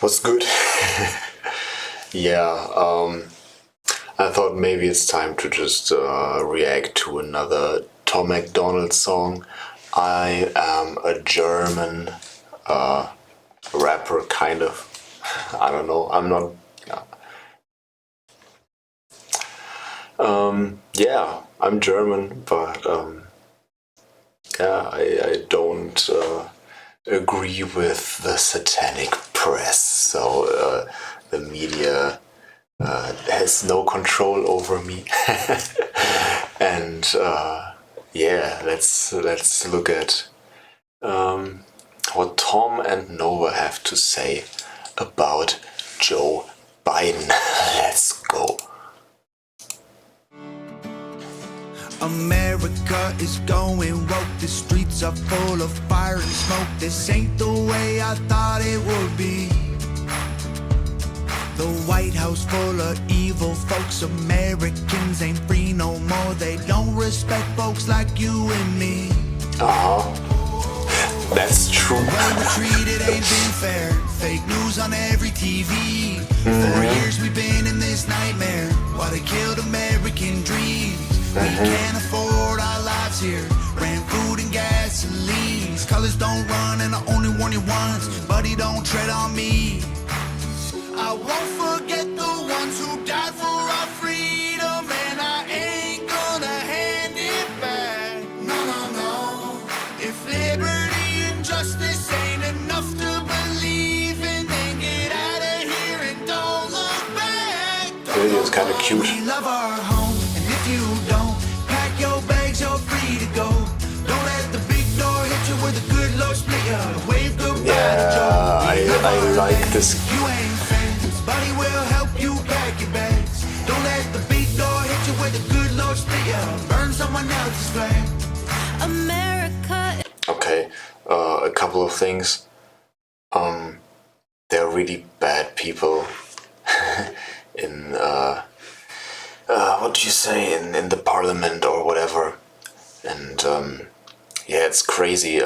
What's good? Yeah, I thought maybe it's time to just react to another Tom MacDonald song. I am a German rapper, kind of. I don't know. I'm not. Yeah, I'm German, but yeah, I don't agree with the satanic press. So the media has no control over me. And yeah, let's look at what Tom and Nova have to say about Joe Biden. Let's go. America is going woke, the streets are full of fire and smoke. This ain't the way I thought it would be. The White House full of evil folks. Americans ain't free no more. They don't respect folks like you and me. That's true. The way we're treated ain't been fair. Fake news on every TV. 4 years we've been in this nightmare while they killed American dreams. We can't afford our lives here. Ran food and gasoline. Colors don't run and I only warn you once. Buddy, don't tread on me. I won't forget the ones who died for our freedom, and I ain't gonna hand it back. No, no, no. If liberty and justice ain't enough to believe in, then get out of here and don't look back. The video is kind of cute. We love our home, and if you don't pack your bags, you're free to go. Don't let the big door hit you where the good Lord split you. Wave goodbye to Joe. I like this. You ain't friends, buddy will help you pack your bags. Don't let the big door hit you where the good Lord split you. Burn someone else's flag. America. Okay, a couple of things. They're really bad people in what do you say, in the parliament or whatever. And yeah, it's crazy.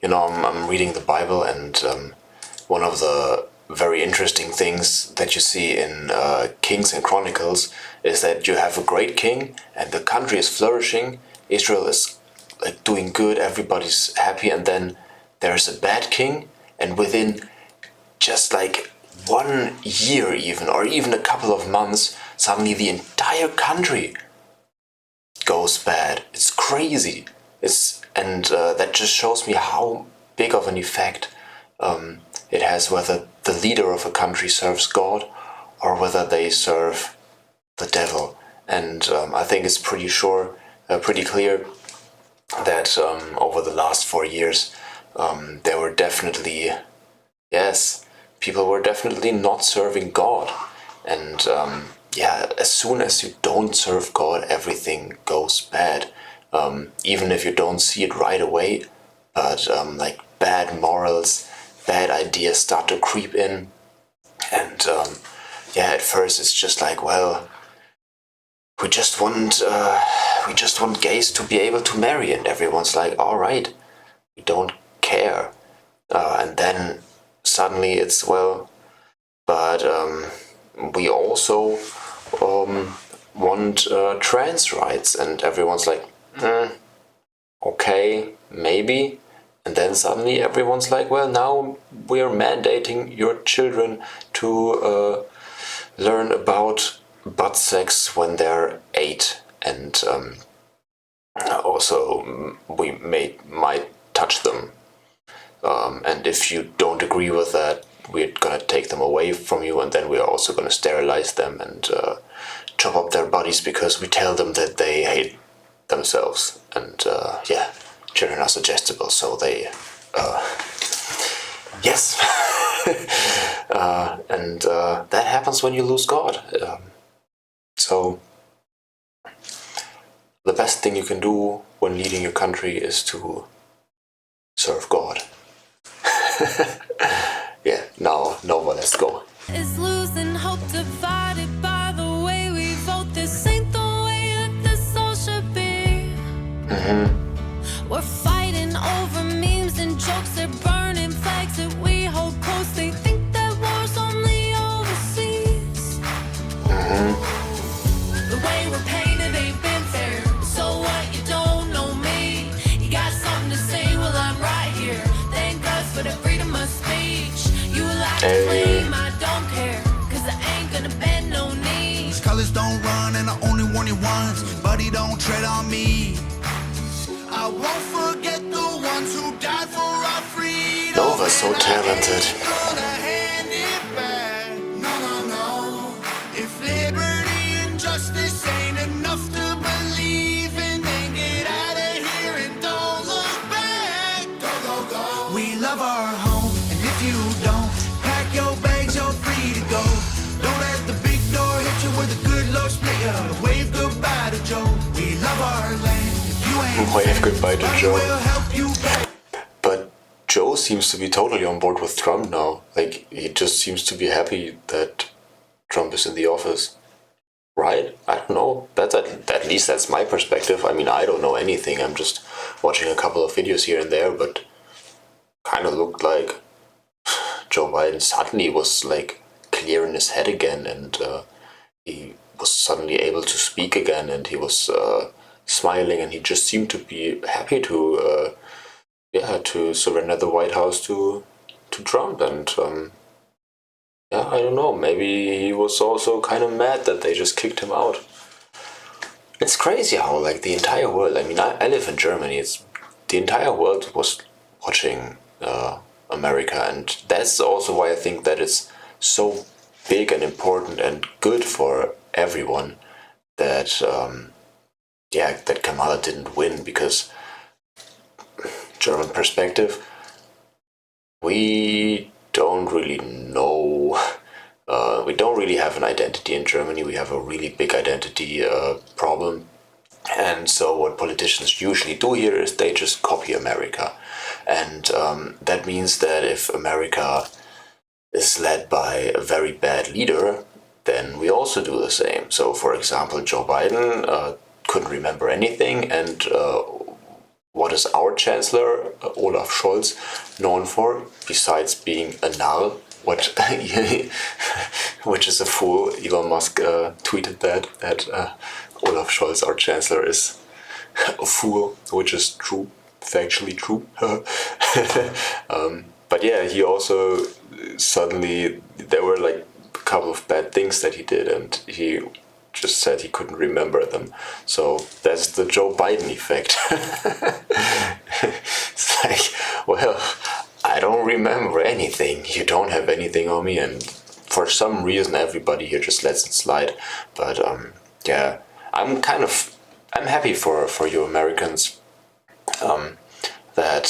You know, I'm reading the Bible, and one of the very interesting things that you see in Kings and Chronicles is that you have a great king and the country is flourishing. Israel is like doing good, everybody's happy, and then there's a bad king, and within just like 1 year even, or even a couple of months, suddenly the entire country goes bad. It's crazy. And that just shows me how big of an effect it has whether the leader of a country serves God or whether they serve the devil. And I think it's pretty clear that over the last 4 years there were definitely, yes, people were definitely not serving God. And yeah, as soon as you don't serve God, everything goes bad. Even if you don't see it right away, but like bad morals, bad ideas start to creep in. And yeah, at first it's just like, well, we just want gays to be able to marry, and everyone's like, all right, we don't care. And then suddenly it's, well, but we also want trans rights, and everyone's like, okay, maybe. And then suddenly everyone's like, well, now we're mandating your children to learn about butt sex when they're 8, and also we might touch them. And if you don't agree with that, we're gonna take them away from you, and then we're also gonna sterilize them and chop up their bodies because we tell them that they hate themselves. And yeah, children are suggestible, so they yes. And that happens when you lose God. So the best thing you can do when leading your country is to serve God. Yeah, now Nova, let's go. Is losing hope, divided by the way we vote. This ain't the way that this all should be. We're fighting over memes and jokes. They're burning flags that we hold close. They think that war's me once, but he don't tread on me. I won't forget the ones who died for our freedom. Nova's so talented. Gonna hand it back. No, no, no. If liberty and justice ain't enough to believe in, then get out of here and don't look back. Go, go, go. We love our home, and if you don't, pack your bags, you're free to go. Don't let the big door hit you with a good Lord split you. Wave goodbye to Joe. We love our land. If you ain't Wave goodbye to Joe. we'll help you back. But Joe seems to be totally on board with Trump now. Like, he just seems to be happy that Trump is in the office. Right? I don't know. At least that's my perspective. I mean, I don't know anything. I'm just watching a couple of videos here and there, but kind of looked like Joe Biden suddenly was like clear in his head again, and he was suddenly able to speak again, and he was smiling, and he just seemed to be happy to surrender the White House to Trump. And yeah, I don't know, maybe he was also kind of mad that they just kicked him out. It's crazy how, like, the entire world, I mean, I live in Germany, the entire world was watching America, and that's also why I think that it's so big and important and good for everyone that that Kamala didn't win, because German perspective, we don't really know. We don't really have an identity in Germany. We have a really big identity problem. And so what politicians usually do here is they just copy America. And that means that if America is led by a very bad leader, then we also do the same. So, for example, Joe Biden couldn't remember anything, and what is our chancellor, Olaf Scholz, known for, besides being a null, which is a fool. Elon Musk tweeted that Olaf Scholz, our chancellor, is a fool, which is true, factually true. But yeah, he also suddenly, there were like a couple of bad things that he did, and he just said he couldn't remember them. So that's the Joe Biden effect. It's like, well, I don't remember anything. You don't have anything on me, and for some reason everybody here just lets it slide. But yeah, I'm happy for you Americans. That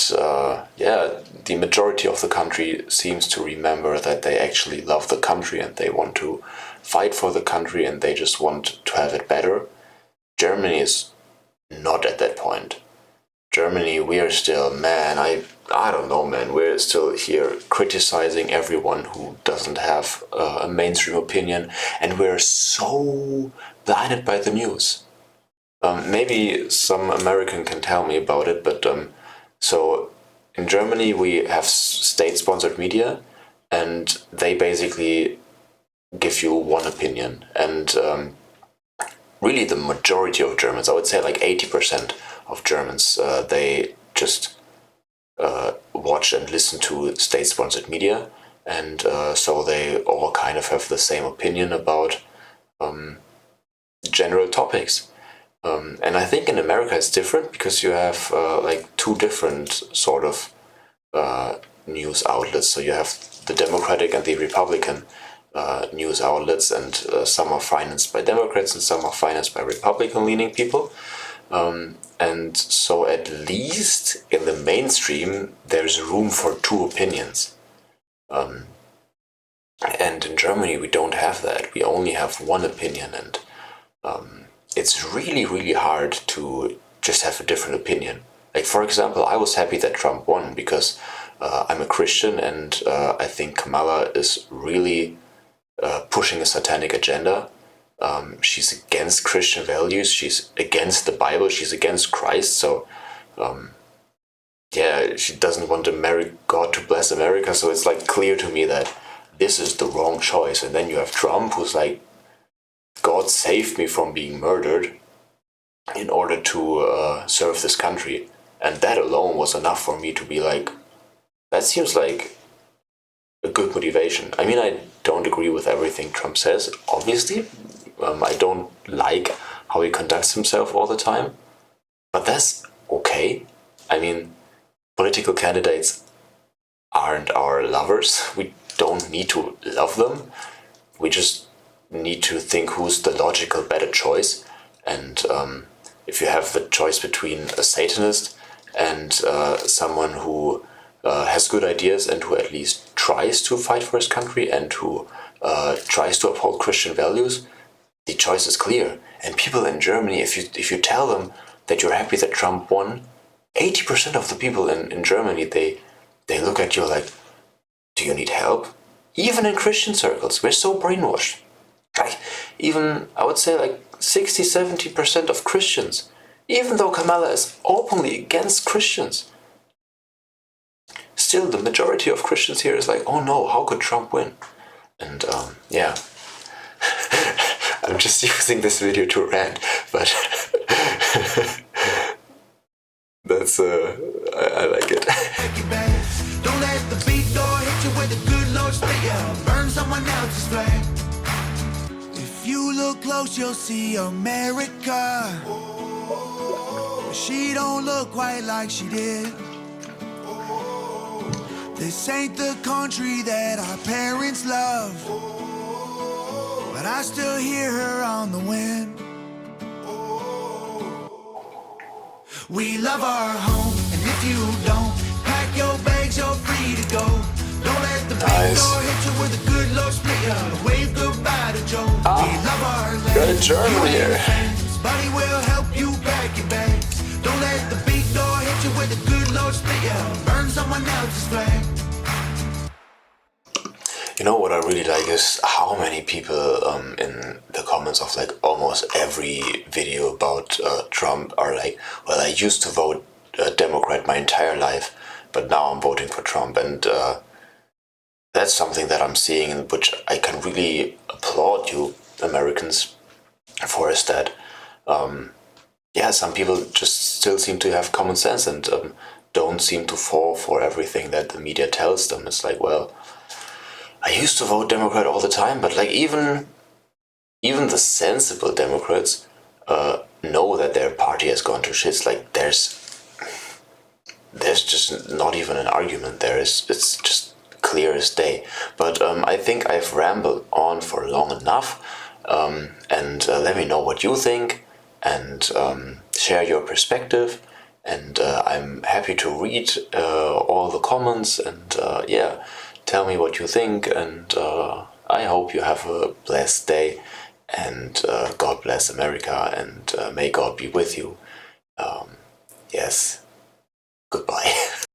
the majority of the country seems to remember that they actually love the country, and they want to fight for the country, and they just want to have it better. Germany is not at that point. Germany, we are still, man, I don't know, man, we're still here criticizing everyone who doesn't have a mainstream opinion, and we're so blinded by the news. Maybe some American can tell me about it, but so in Germany we have state-sponsored media, and they basically give you one opinion. And really the majority of Germans, I would say like 80% of Germans, they just watch and listen to state-sponsored media, and so they all kind of have the same opinion about general topics. And I think in America it's different, because you have like two different sort of news outlets. So you have the Democratic and the Republican news outlets, and some are financed by Democrats and some are financed by Republican-leaning people. And so at least in the mainstream there's room for two opinions. And in Germany we don't have that. We only have one opinion, and it's really, really hard to just have a different opinion. Like, for example, I was happy that Trump won, because I'm a Christian, and I think Kamala is really pushing a satanic agenda. She's against Christian values, she's against the Bible, she's against Christ, so she doesn't want God to bless America, so it's like clear to me that this is the wrong choice. And then you have Trump, who's like, God saved me from being murdered in order to serve this country. And that alone was enough for me to be like, that seems like a good motivation. I mean, I don't agree with everything Trump says, obviously. I don't like how he conducts himself all the time. But that's okay. I mean, political candidates aren't our lovers. We don't need to love them. We just need to think who's the logical better choice. And if you have the choice between a Satanist and someone who has good ideas and who at least tries to fight for his country and who tries to uphold Christian values, the choice is clear. And people in Germany, if you tell them that you're happy that Trump won, 80% of the people in Germany, they look at you like, do you need help? Even in Christian circles, we're so brainwashed. Like, even, I would say, like 60-70% of Christians, even though Kamala is openly against Christians, still the majority of Christians here is like, oh no, how could Trump win? And yeah, I'm just using this video to rant, but that's I like it. Don't let the beat door hit you with a good Lord spit ya. Burn someone else's flame. If you look close, you'll see America. She don't look quite like she did. This ain't the country that our parents love, but I still hear her on the wind. We love our home, and if you don't, pack your bags, you're free to go. Don't let the big door hit you with a good Lord split ya. Wave goodbye to Joe. We love our land. Got a German here. Buddy will help you pack your bags. Don't let the big door hit you with a good Lord split ya. Burn someone else's flag. You know what I really like is how many people in the comments of like almost every video about Trump are like, well, I used to vote Democrat my entire life, but now I'm voting for Trump. And that's something that I'm seeing, which I can really applaud you Americans for, is that yeah, some people just still seem to have common sense and don't seem to fall for everything that the media tells them. It's like, well, I used to vote Democrat all the time, but like even the sensible Democrats know that their party has gone to shits. Like there's just not even an argument there. It's just clear as day. But I think I've rambled on for long enough, and let me know what you think and share your perspective. And I'm happy to read all the comments and yeah. Tell me what you think, and I hope you have a blessed day, and God bless America, and may God be with you. Yes, goodbye.